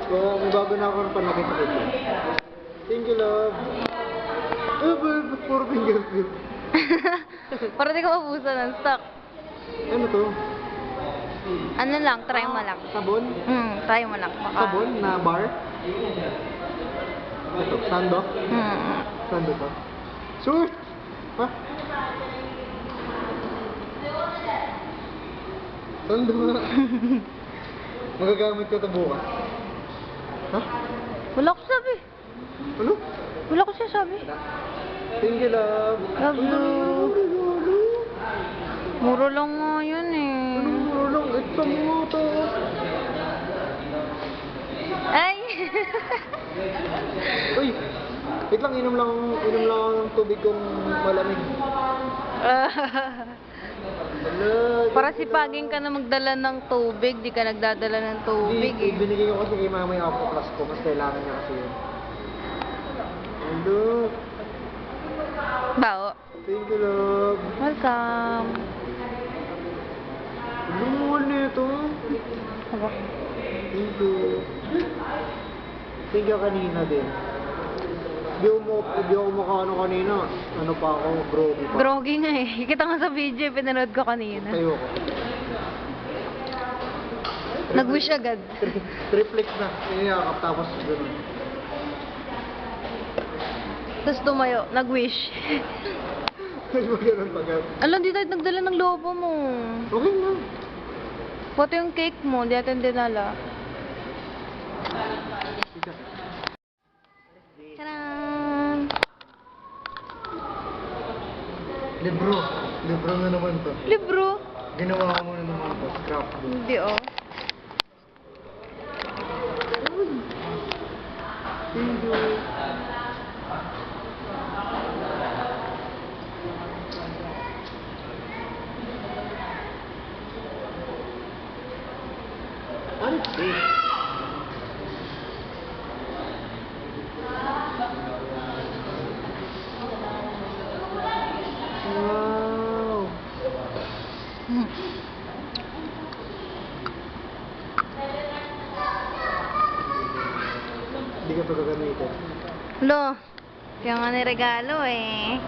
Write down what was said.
Oo, may bago na ako ng panlagay sa kanya. Thank you, love. Puro finger flip. Para di ka mabusa ng stock. Ano to? Ano lang, try mo lang. Sabon? Try mo lang. Baka... Sabon na bar? Ito, sando? Sando to? Sure! Ha? Sando nga. Magagamit ko ito bukas. Ha? Wala ko sabi. Ano? Wala ko siya sabi. Thank you, love. Love you. Muro lang nga yun eh. Anong muro lang? Ito mo to. Ay! Uy! Wait lang, inom lang ng tubig kong malamig. Para sipagin ka na magdala ng tubig, di ka nagdadala ng tubig eh. Binigay ko kasi kay mama yung Aqua Plus ko, mas kailangan niya kasi yun. Hello. Bao. Thank you, love. Welcome. Lumuhol na ito. Aba. Thank you. Thank you kanina din. Di ako makaano kanina. Ano pa ako, groggy pa. Groggy nga eh. Kita nga sa video, pinanood ko kanina. Tayo ko. Nag-wish agad. Triplex na. Iniyakap tapos gano'n. Tapos tumayo, nag-wish. Ay, ba gano'n pa gano'n? Alam, di tayo nagdala ng lobo mo. Okay na. Pati yung cake mo, di natin dinala. Tadaan! Libro. Libro na naman to. Libro? Ginawa ko na naman to. Scrapbook. Hindi oh. Thank you. Ano this? Wow! Hindi ka pa gagamitin. Lo, kaya nga niregalo eh.